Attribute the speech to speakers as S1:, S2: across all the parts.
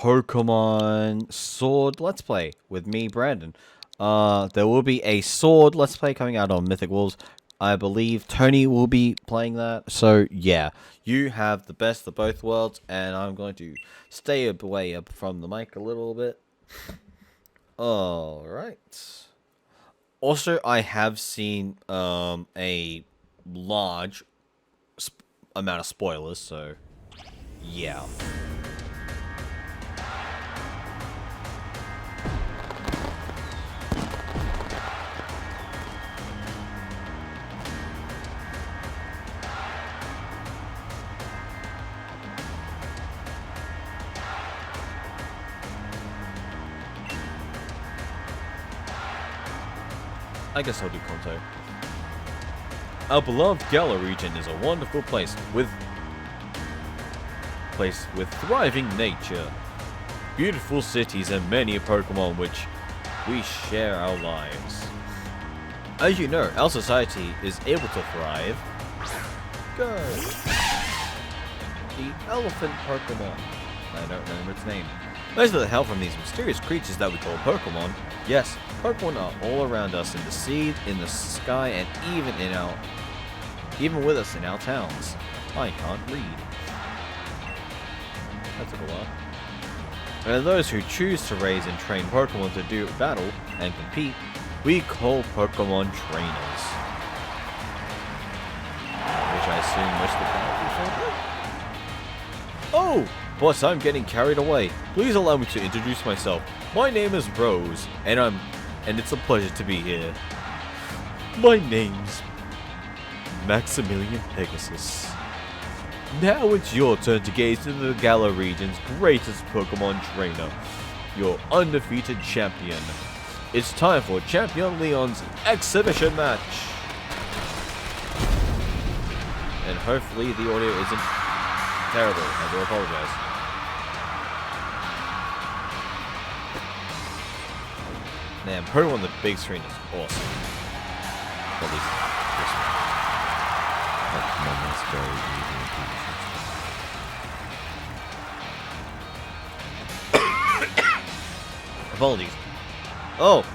S1: Pokemon Sword Let's Play with me, Brandon. There will be a Sword Let's Play coming out on Mythic Wolves. I believe Tony will be playing that. So, yeah. You have the best of both worlds, and I'm going to stay away up from the mic a little bit. Alright. Also, I have seen a large amount of spoilers, so yeah. I guess I'll do Kanto. Our beloved Galar region is a wonderful place with thriving nature, beautiful cities, and many Pokemon which we share our lives. As you know, our society is able to thrive. Go! The elephant Pokemon. I don't remember its name. Most of the help from these mysterious creatures that we call Pokemon. Yes, Pokemon are all around us in the sea, in the sky, and even with us in our towns. I can't read. That took a while. And those who choose to raise and train Pokemon to do battle and compete, we call Pokemon trainers. Which I assume most of the characters are. Oh! Boss, I'm getting carried away. Please allow me to introduce myself. My name is Rose, and it's a pleasure to be here. My name's Maximilian Pegasus. Now it's your turn to gaze into the Galar region's greatest Pokemon trainer, your undefeated champion. It's time for Champion Leon's exhibition match. And hopefully the audio isn't terrible. I do apologize. Man, Pokemon on the big screen is awesome. At least this one. Pokemon is very easy to apologies. Oh!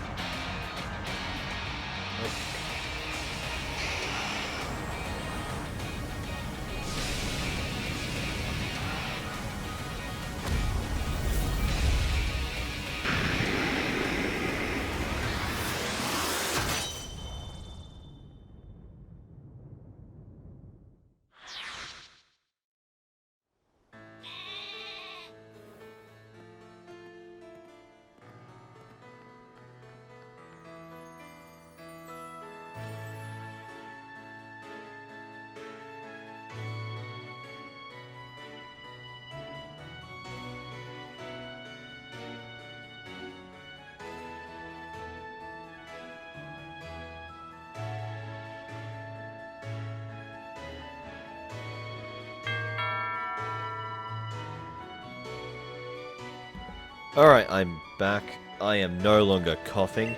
S1: Alright, I'm back. I am no longer coughing,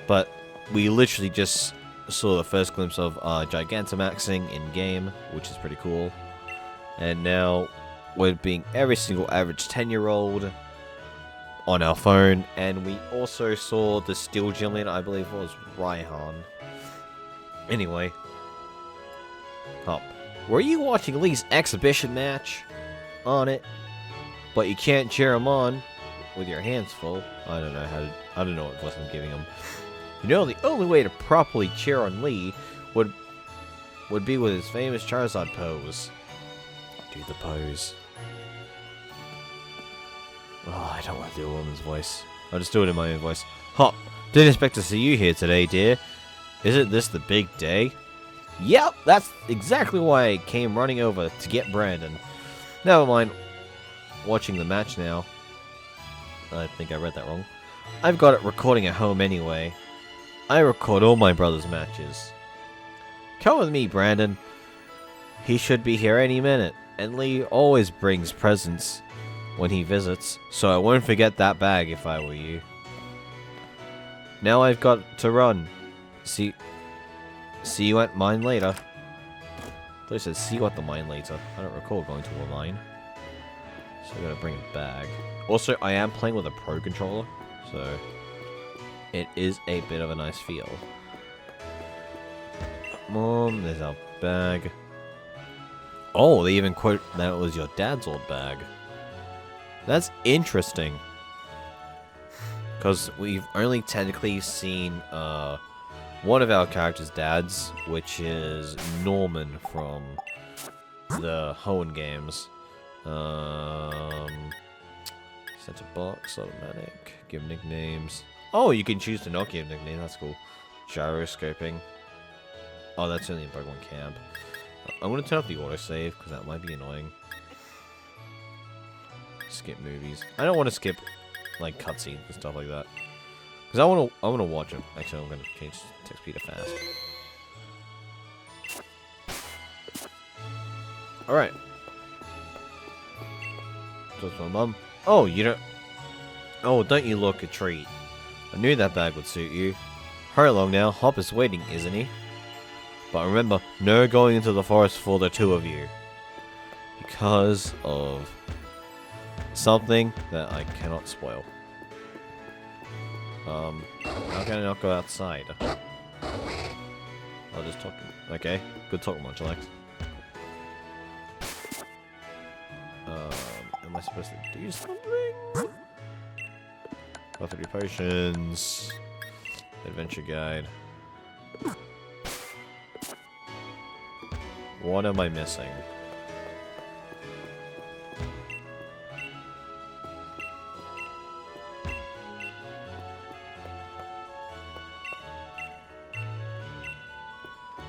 S1: but we literally just saw the first glimpse of Gigantamaxing in-game, which is pretty cool. And now we're being every single average 10-year-old on our phone, and we also saw the Steel Gillian, I believe it was Raihan. Anyway, were you watching Lee's exhibition match on it, but you can't cheer him on with your hands full? I don't know what voice I'm giving him. You know, the only way to properly cheer on Lee would be with his famous Charizard pose. Do the pose. Oh, I don't want to do a woman's voice. I'll just do it in my own voice. Hop, didn't expect to see you here today, dear. Isn't this the big day? Yep, that's exactly why I came running over to get Brandon. Never mind. Watching the match now. I think I read that wrong. I've got it recording at home anyway. I record all my brother's matches. Come with me, Brandon. He should be here any minute, and Lee always brings presents when he visits, so I won't forget that bag if I were you. Now I've got to run. See you at mine later. I thought it said see you at the mine later. I don't recall going to a mine. So I gotta bring a bag. Also, I am playing with a Pro controller, so it is a bit of a nice feel. Mom, there's our bag. Oh, they even quote that it was your dad's old bag. That's interesting. Because we've only technically seen one of our characters' dads, which is Norman from the Hoenn games. Center box, automatic, give nicknames. Oh, you can choose to not give nicknames, that's cool. Gyroscoping. Oh, that's only in Pokemon Camp. I'm going to turn off the autosave, because that might be annoying. Skip movies. I don't want to skip, like, cutscenes and stuff like that. Because I want to watch them. Actually, I'm going to change text speed to fast. Alright. Talk to my mum. Oh, you don't... Oh, don't you look a treat. I knew that bag would suit you. Hurry along now. Hop is waiting, isn't he? But remember, no going into the forest for the two of you. Because of something that I cannot spoil. How can I not go outside? I'll just talk to him. Okay, good talk, Munchlax. Am I supposed to do something? Got 3 potions. Adventure guide. What am I missing?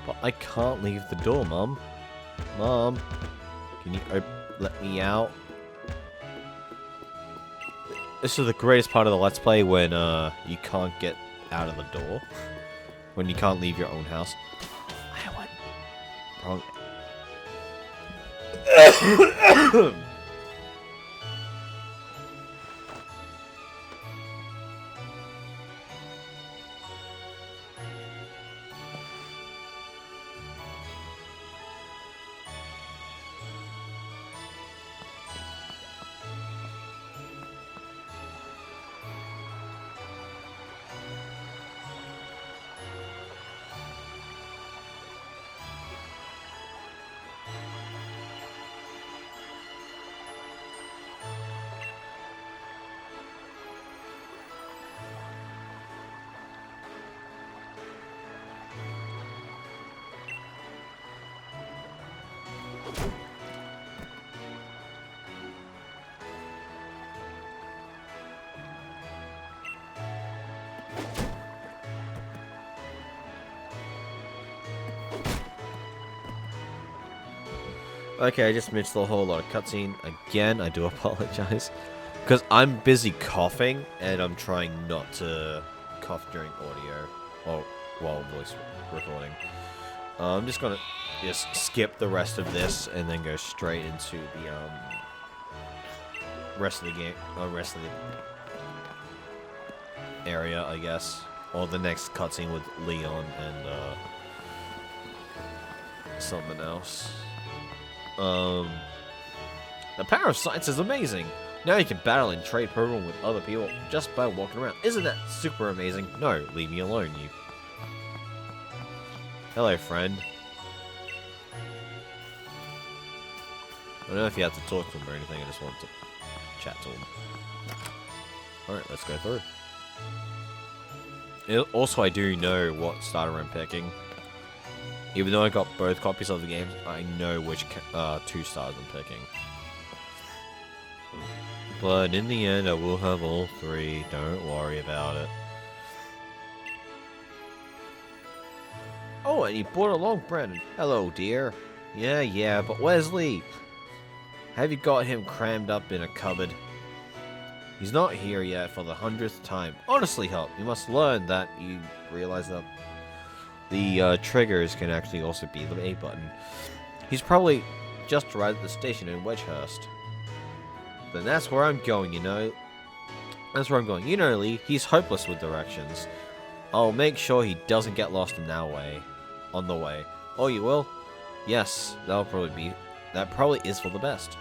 S1: But I can't leave the door, Mum. Mom, can you let me out? This is the greatest part of the Let's Play when you can't get out of the door. When you can't leave your own house. I went wrong. Okay, I just missed a whole lot of cutscene. Again, I do apologize. Because I'm busy coughing, and I'm trying not to cough during audio. Or while voice recording. I'm just gonna skip the rest of this, and then go straight into the, rest of the game, rest of the area, I guess. Or the next cutscene with Leon and, something else. The power of science is amazing. Now you can battle and trade Pokemon with other people just by walking around. Isn't that super amazing? No, leave me alone, you. Hello, friend. I don't know if you have to talk to him or anything, I just want to chat to him. Alright, let's go through. Also, I do know what starter I'm picking. Even though I got both copies of the games, I know which 2 stars I'm picking. But in the end, I will have all 3. Don't worry about it. Oh, and you brought along Brandon. Hello, dear. Yeah, but where's Lee? Have you got him crammed up in a cupboard? He's not here yet for the 100th time. Honestly, Help, you must learn that you realize that the triggers can actually also be the A button. He's probably just right at the station in Wedgehurst. Then that's where I'm going, you know. That's where I'm going. You know, Lee, he's hopeless with directions. I'll make sure he doesn't get lost in that way. On the way. Oh, you will? Yes, that probably is for the best.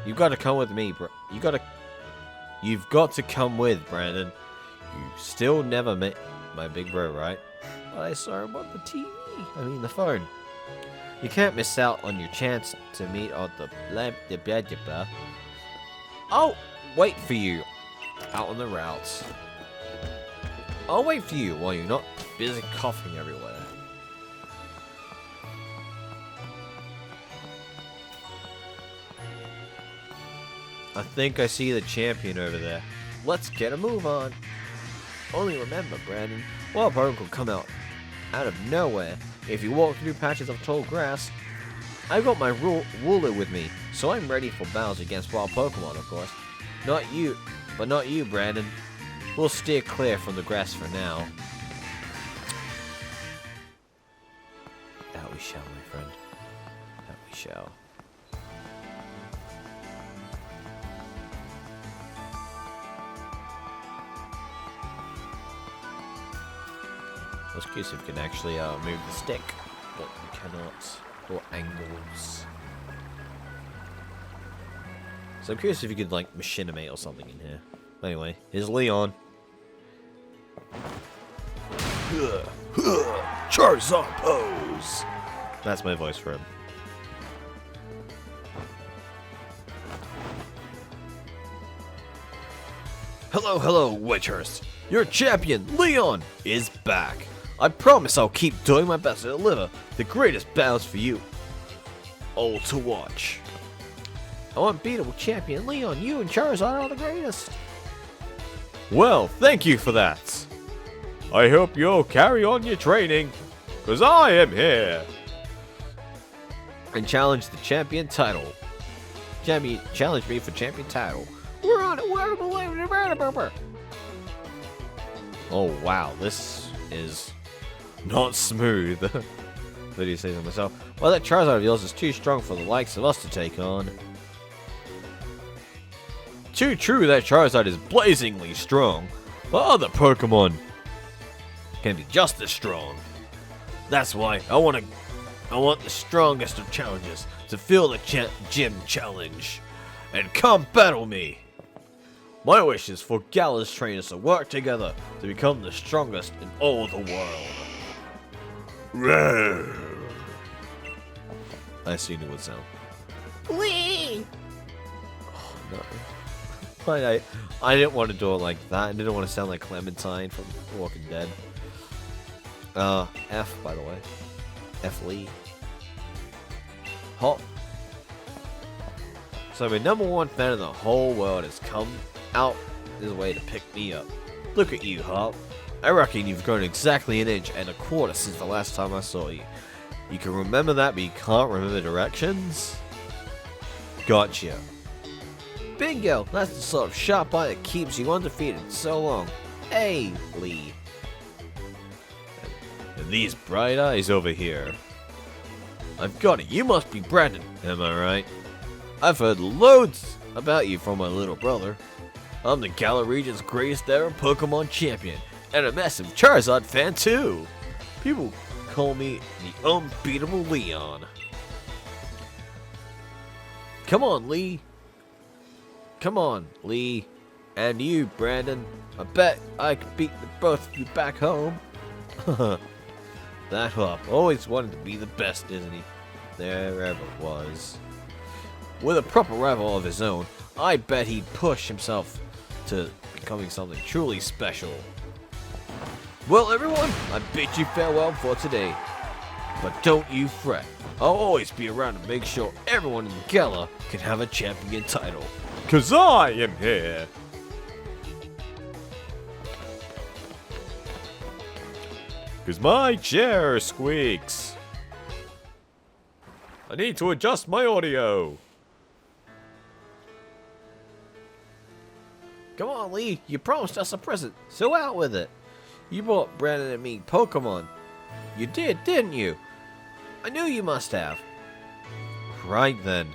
S1: You've got to come with me, bro. You've got to come with, Brandon. You still never met my big bro, right? But I saw him on the TV. I mean, the phone. You can't miss out on your chance to meet on the blah. I'll wait for you out on the routes. I'll wait for you while you're not busy coughing everywhere. I think I see the champion over there. Let's get a move on. Only remember, Brandon, Wild Pokemon will come out of nowhere if you walk through patches of tall grass. I've got my ruler with me, so I'm ready for battles against wild Pokemon, of course. Not you, Brandon. We'll steer clear from the grass for now. That we shall, my friend. That we shall. I was curious if you can actually move the stick, but you cannot. Or angles. So I'm curious if you could like machinimate or something in here. Anyway, here's Leon. Charizard pose! That's my voice for him. Hello, Witchers! Your champion, Leon, is back! I promise I'll keep doing my best to deliver the greatest battles for you all to watch. Oh, unbeatable champion Leon, you and Charizard are the greatest! Well, thank you for that. I hope you'll carry on your training, because I am here. And challenge the champion title. Challenge me for champion title. We're on it. Oh wow, this is not smooth. What do you say to myself? Well, that Charizard of yours is too strong for the likes of us to take on. Too true that Charizard is blazingly strong, but other Pokemon can be just as strong. That's why I want the strongest of challengers to fill the gym challenge and come battle me. My wish is for Galar's trainers to work together to become the strongest in all the world. Roar. I assumed it would sound. Wee! Oh no. I didn't want to do it like that. I didn't want to sound like Clementine from Walking Dead. F, by the way. F Lee. Hop. So my #1 fan in the whole world has come out his way to pick me up. Look at you, Hop. I reckon you've grown exactly 1.25 inches since the last time I saw you. You can remember that, but you can't remember directions? Gotcha. Bingo! That's the sort of sharp eye that keeps you undefeated so long. Hey, Lee. And these bright eyes over here. I've got it. You must be Brandon, am I right? I've heard loads about you from my little brother. I'm the Galar region's greatest ever Pokemon champion, and a massive Charizard fan too. People call me the unbeatable Leon. Come on, Lee. Come on, Lee. And you, Brandon. I bet I could beat the both of you back home. That Hop always wanted to be the best, isn't he? There ever was. With a proper rival of his own, I bet he'd push himself to becoming something truly special. Well, everyone, I bid you farewell for today. But don't you fret. I'll always be around to make sure everyone in Galar can have a champion title. 'Cause I am here. Because my chair squeaks. I need to adjust my audio. Come on, Lee. You promised us a present, so out with it. You bought Brandon and me Pokemon. You did, didn't you? I knew you must have. Right then.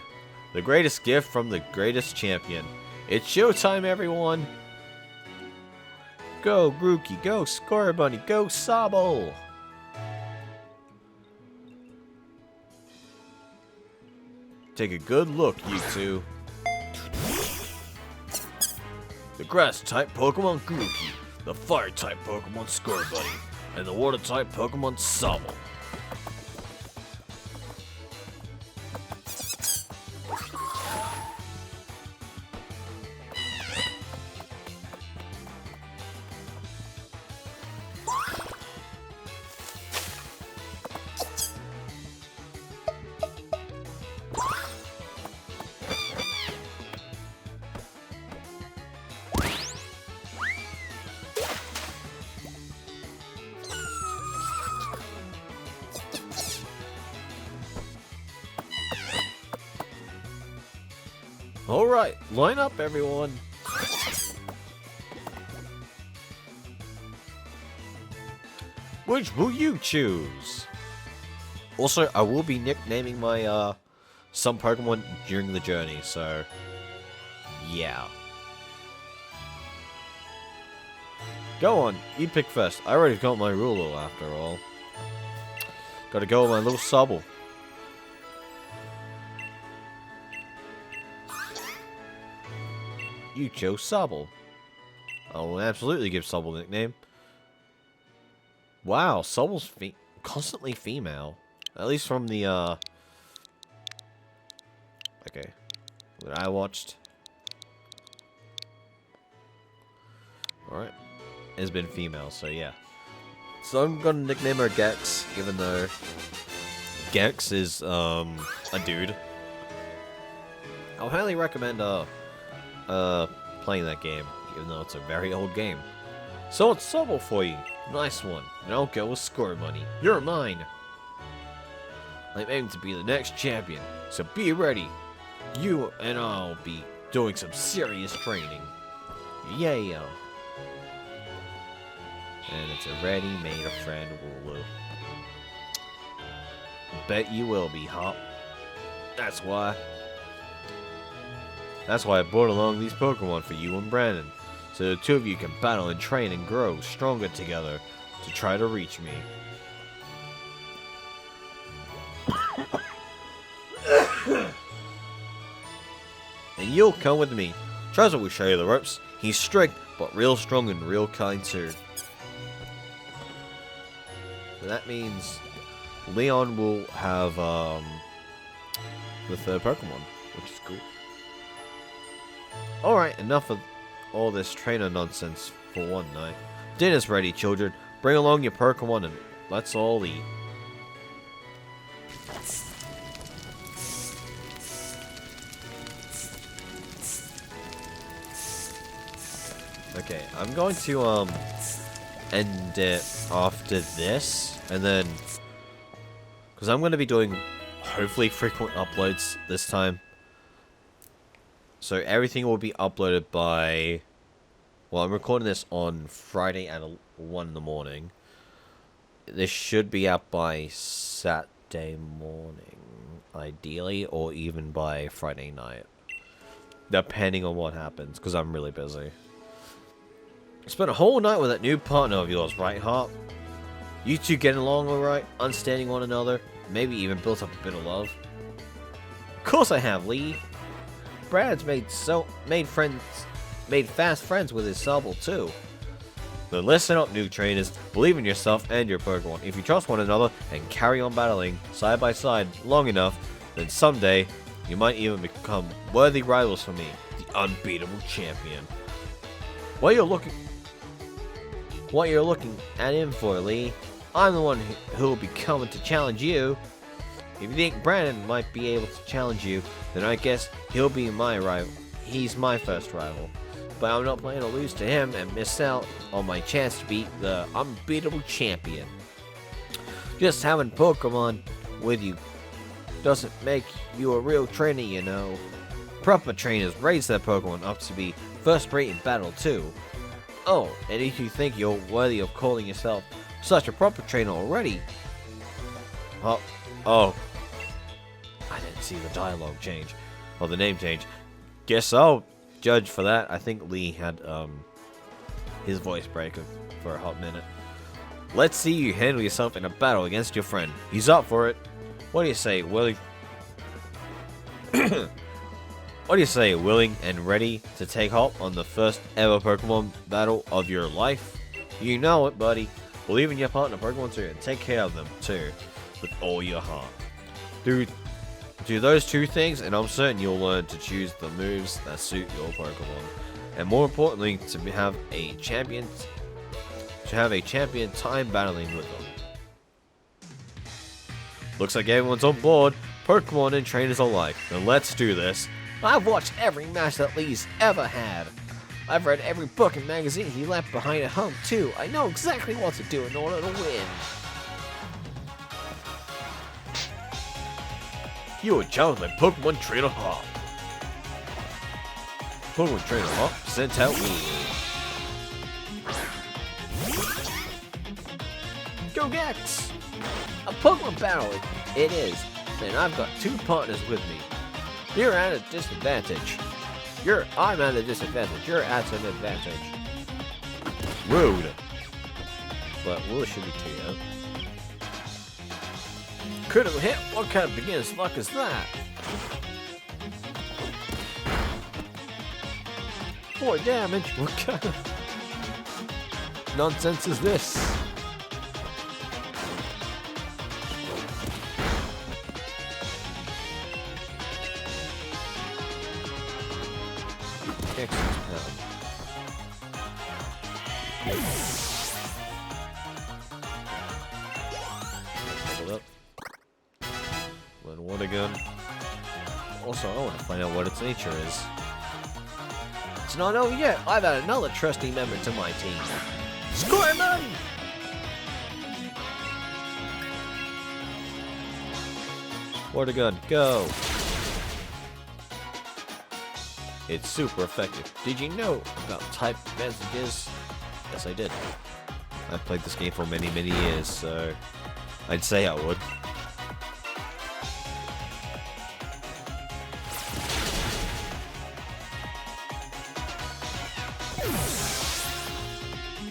S1: The greatest gift from the greatest champion. It's showtime, everyone. Go, Grookey. Go, Scorbunny. Go, Sobble. Take a good look, you two. the Grass-type Pokemon Grookey, the Fire-type Pokemon Scorbunny, and the Water-type Pokemon Sobble. Alright, line up everyone. Which will you choose? Also, I will be nicknaming my some Pokemon during the journey, so yeah. Go on, you pick first. I already got my ruler after all. Gotta go with my little Sobble. You chose Sobble. I will absolutely give Sobble a nickname. Wow, Sobble's constantly female. At least from the, okay, that I watched. Alright. It's been female, so yeah. So I'm gonna nickname her Gex, even though Gex is, a dude. I'll highly recommend, playing that game, even though it's a very old game. So it's Sobble for you. Nice one. And I'll go with Scorbunny. You're mine. I'm aiming to be the next champion, so be ready. You and I'll be doing some serious training. Yeah. And it's already made a friend, Wooloo. Bet you will be, Hop. That's why I brought along these Pokemon for you and Brandon, so the two of you can battle and train and grow stronger together to try to reach me. And you'll come with me. Trezor will show you the ropes. He's strict, but real strong and real kind too. So that means Leon will have the third Pokemon, which is cool. Alright, enough of all this trainer nonsense for one night. Dinner's ready, children. Bring along your Pokemon and let's all eat. Okay, I'm going to end it after this, and then because I'm going to be doing hopefully frequent uploads this time. So everything will be uploaded by, well, I'm recording this on Friday at 1 in the morning. This should be out by Saturday morning, ideally, or even by Friday night. Depending on what happens, because I'm really busy. Spent a whole night with that new partner of yours, right, Hop? You two getting along alright? Understanding one another? Maybe even built up a bit of love? Of course I have, Lee. Brad's made fast friends with his Sobble too. Then listen up, new trainers. Believe in yourself and your Pokemon. If you trust one another and carry on battling side by side long enough, then someday you might even become worthy rivals for me, the unbeatable champion. What you're looking at him for, Lee? I'm the one who will be coming to challenge you. If you think Brandon might be able to challenge you, then I guess he'll be my rival. He's my first rival. But I'm not planning to lose to him and miss out on my chance to beat the unbeatable champion. Just having Pokemon with you doesn't make you a real trainer, you know. Proper trainers raise their Pokemon up to be first rate in battle too. Oh, and if you think you're worthy of calling yourself such a proper trainer already... Oh. I didn't see the dialogue change. Or the name change. Guess I'll judge for that. I think Lee had, his voice break for a hot minute. Let's see you handle yourself in a battle against your friend. He's up for it. What do you say, Willie? What do you say, willing and ready to take Hop on the first ever Pokemon battle of your life? You know it, buddy. Believe in your partner Pokemon too, and take care of them too, with all your heart. Do those two things, and I'm certain you'll learn to choose the moves that suit your Pokemon. And more importantly, to have a champion time battling with them. Looks like everyone's on board, Pokemon and trainers alike. Then let's do this. I've watched every match that Lee's ever had. I've read every book and magazine he left behind at home too. I know exactly what to do in order to win. You are challenged by Pokemon Trainer Hop. Pokemon Trainer Hop sent out Lee. Go Gex! A Pokemon battle it is, and I've got two partners with me. You're at a disadvantage. I'm at a disadvantage. You're at an advantage. Rude. But will should be Tio. Critical hit? What kind of beginner's luck is that? 4 damage? What kind of nonsense is this? Hold up. Learn one again. Also, I want to find out what its nature is. It's not over yet. I've added another trusty member to my team. Squirman! Water gun, go! It's super effective. Did you know about type advantages? Yes, I did. I've played this game for many, many years, so I'd say I would.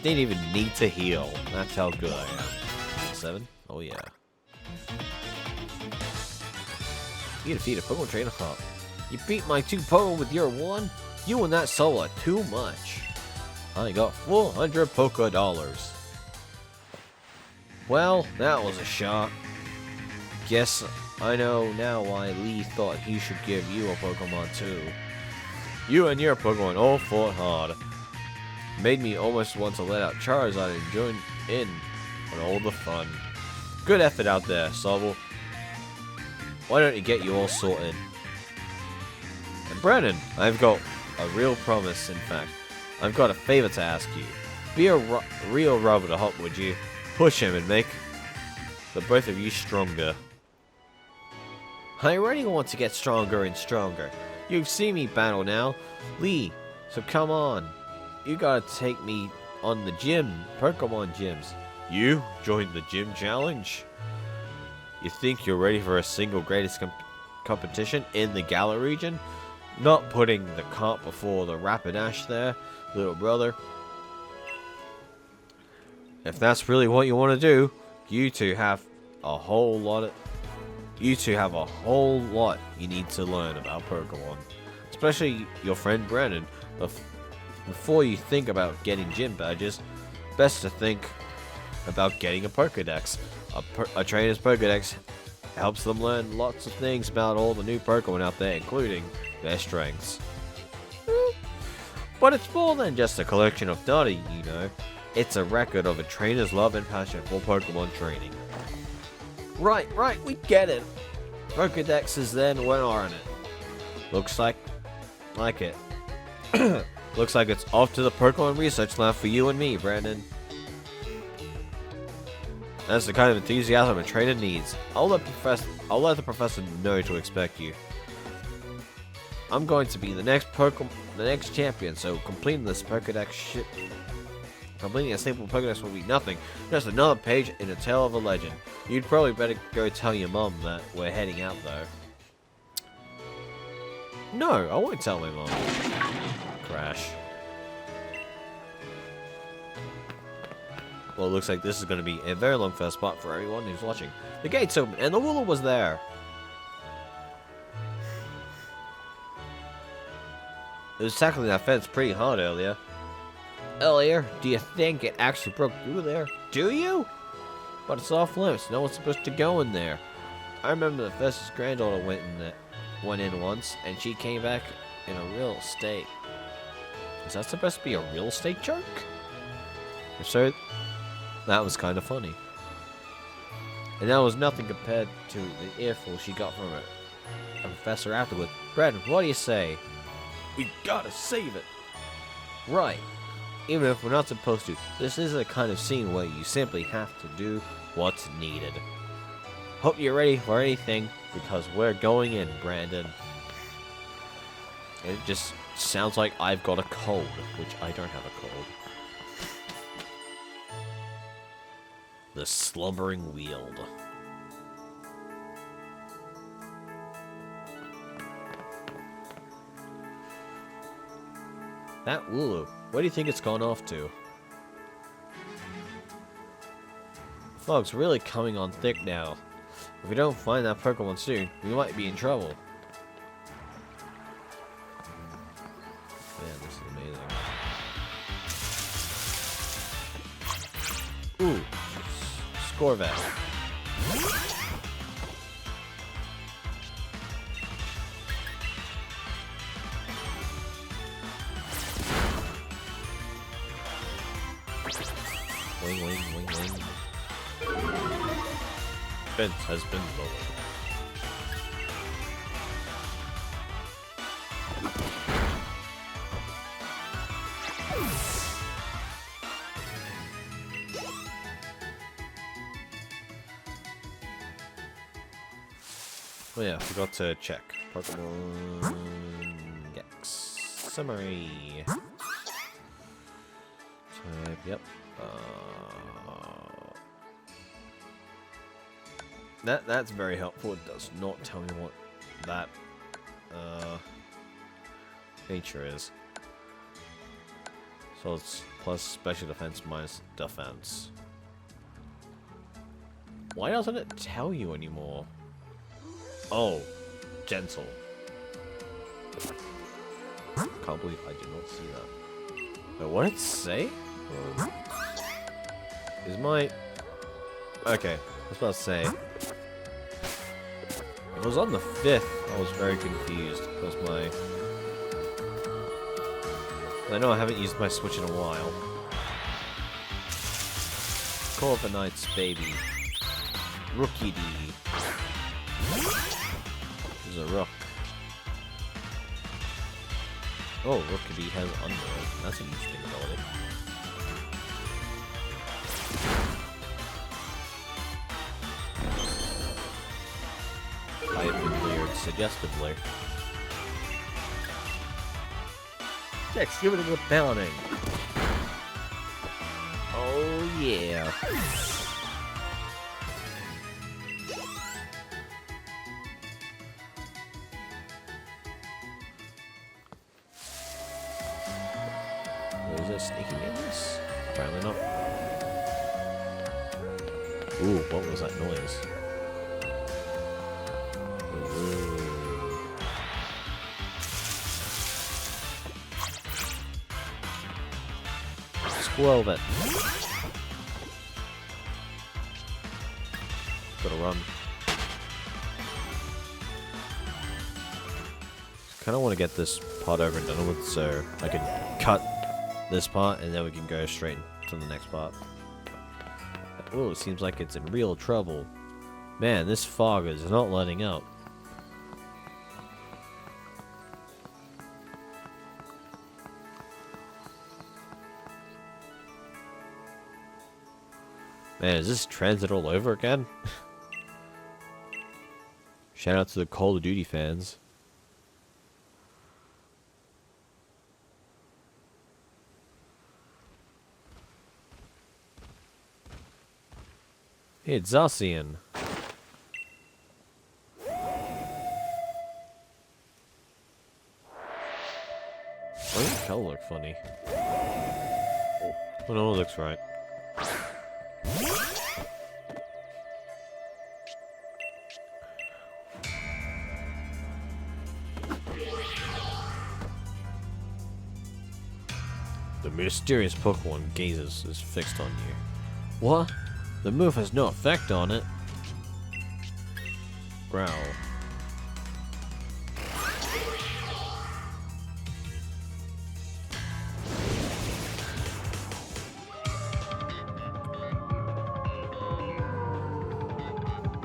S1: Didn't even need to heal. That's how good I am. 7? Oh yeah. You defeated Pokemon Trainer Hop. You beat my 2 Pokemon with your 1? You and that soul are too much. I got 400 Poké Dollars. Well, that was a shot. Guess I know now why Lee thought he should give you a Pokemon too. You and your Pokemon all fought hard. Made me almost want to let out Charizard and join in on all the fun. Good effort out there, Sobble. Why don't you get you all sorted? And Brennan, I've got a real promise, in fact. I've got a favor to ask you. Be a real rubber to Hop, would you? Push him and make the both of you stronger. I already want to get stronger and stronger. You've seen me battle now, Lee, so come on. You gotta take me on the gym, Pokemon gyms. You joined the gym challenge? You think you're ready for a single greatest competition in the Galar region? Not putting the cart before the Rapidash there, little brother. If that's really what you want to do, you two have a whole lot you need to learn about Pokemon. Especially your friend Brandon. Before you think about getting gym badges, best to think about getting a Pokédex. A trainer's Pokédex helps them learn lots of things about all the new Pokemon out there, including their strengths. But it's more than just a collection of data, you know. It's a record of a trainer's love and passion for Pokemon training. Right, we get it. Pokédexes then went on it. Looks like it. Looks like it's off to the Pokemon research lab for you and me, Brandon. That's the kind of enthusiasm a trainer needs. I'll let the professor know to expect you. I'm going to be the next champion, so completing a simple Pokédex will be nothing. Just another page in a tale of a legend. You'd probably better go tell your mom that we're heading out, though. No, I won't tell my mom. Crash. Well, it looks like this is going to be a very long first part for everyone who's watching. The gate's open, and the Wooler was there. It was tackling that fence pretty hard earlier. Earlier? Do you think it actually broke through there? Do you? But it's off limits. No one's supposed to go in there. I remember the Professor's granddaughter went in once, and she came back in a real state. Is that supposed to be a real estate jerk? If so, that was kind of funny. And that was nothing compared to the earful she got from a professor afterward. Brad, what do you say? We gotta save it. Right. Even if we're not supposed to, this is a kind of scene where you simply have to do what's needed. Hope you're ready for anything, because we're going in, Brandon. It just sounds like I've got a cold, which I don't have a cold. The Slumbering Weald. That Wooloo, where do you think it's gone off to? Fog's really coming on thick now. If we don't find that Pokemon soon, we might be in trouble. Man, this is amazing. Ooh, Scorvat. Wing, wing, wing, wing. Fence has been lowered. Oh yeah, I forgot to check. Pokemon Gex. Summary. Type, yep. That's very helpful. It does not tell me what that nature is. So it's plus special defense minus defense. Why doesn't it tell you anymore? Oh, gentle. Can't believe I did not see that. Wait, what did it say? Is my... Okay, I was about to say. It was on the 5th. I was very confused because my... I know I haven't used my Switch in a while. Call of the Night's Baby. Rookie D. There's a rook. Oh, Rookie D has Underwood. That's an interesting ability. I have been weird suggestively. Dex, give it a good pounding. Oh yeah. Is there sneaking in this? Apparently not. Ooh, what was that noise? Squirrel it. Gotta run. Kinda wanna get this part over and done with so I can cut this part and then we can go straight to the next part. Oh, it seems like it's in real trouble. Man, this fog is not letting up. Man, is this transit all over again? Shout out to the Call of Duty fans. Hey, it's Zacian. Why does the color look funny? Oh no, it looks right. The mysterious Pokemon gazes is fixed on you. What? The move has no effect on it. Growl.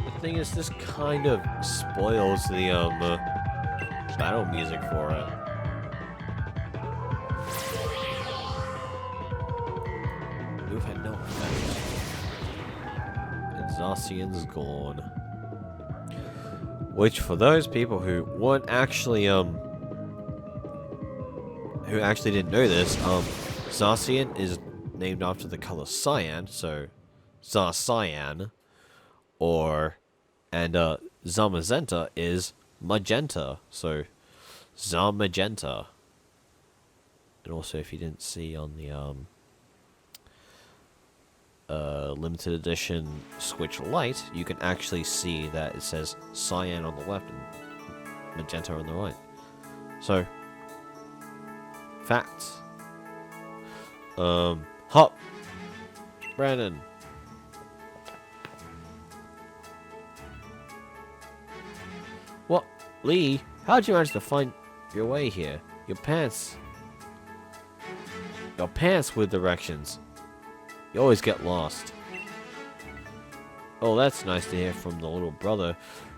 S1: The thing is, this kind of spoils the battle music for it. Move had no effect. And Zacian's gone. Which, for those people who weren't actually who actually didn't know this, Zacian is named after the color cyan, so Zacian, and Zamazenta is magenta, so Zamagenta. And also, if you didn't see on the limited edition Switch Lite, you can actually see that it says cyan on the left and magenta on the right. So, facts. Hop, Brandon. What, Lee? How'd you manage to find your way here? Your pants with directions. You always get lost. Oh, that's nice to hear from the little brother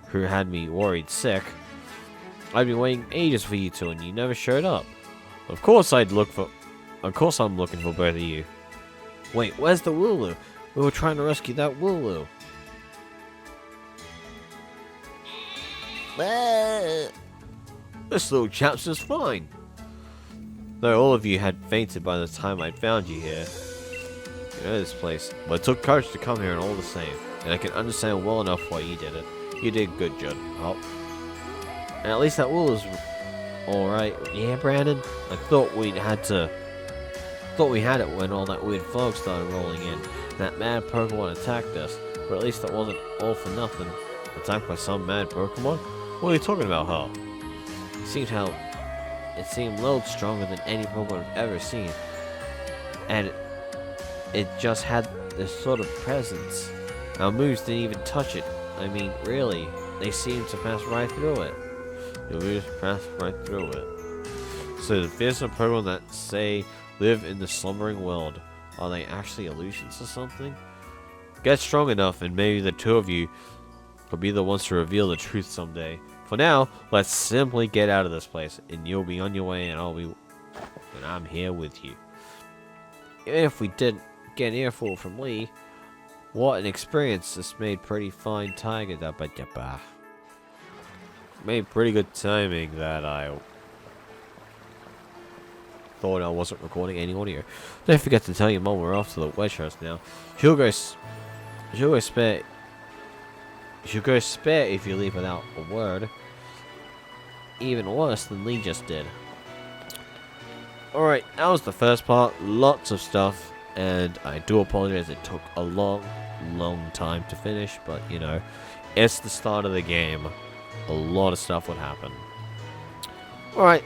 S1: who had me worried sick. I've been waiting ages for you two, and you never showed up. Of course I'm looking for both of you. Wait, where's the Wooloo? We were trying to rescue that Wooloo. This little chap's just fine. Though all of you had fainted by the time I'd found you here. You know this place, but it took courage to come here and all the same. And I can understand well enough why you did it. You did good, Judd. Oh. And at least that Wooloo's alright. Yeah, Brandon? I thought we had it when all that weird fog started rolling in. That mad Pokemon attacked us. But at least that wasn't all for nothing. Attacked by some mad Pokemon? What are you talking about, huh? It seemed loads stronger than any Pokemon I've ever seen. And it just had this sort of presence. Our moves didn't even touch it. I mean, really, they seemed to pass right through it. Your moves passed right through it. So the fearsome Pokemon that say live in the slumbering world, are they actually illusions or something? Get strong enough and maybe the two of you will be the ones to reveal the truth someday. For now, let's simply get out of this place, and you'll be on your way, and I'm here with you. Even if we didn't get an earful from Lee, what an experience! This made pretty fine tiger. Made pretty good timing that I thought I wasn't recording any audio. Don't forget to tell your mom we're off to the wedge house now. She'll go spare if you leave without a word. Even worse than Lee just did. Alright, that was the first part. Lots of stuff. And I do apologize, it took a long time to finish. But, you know, it's the start of the game. A lot of stuff would happen. Alright.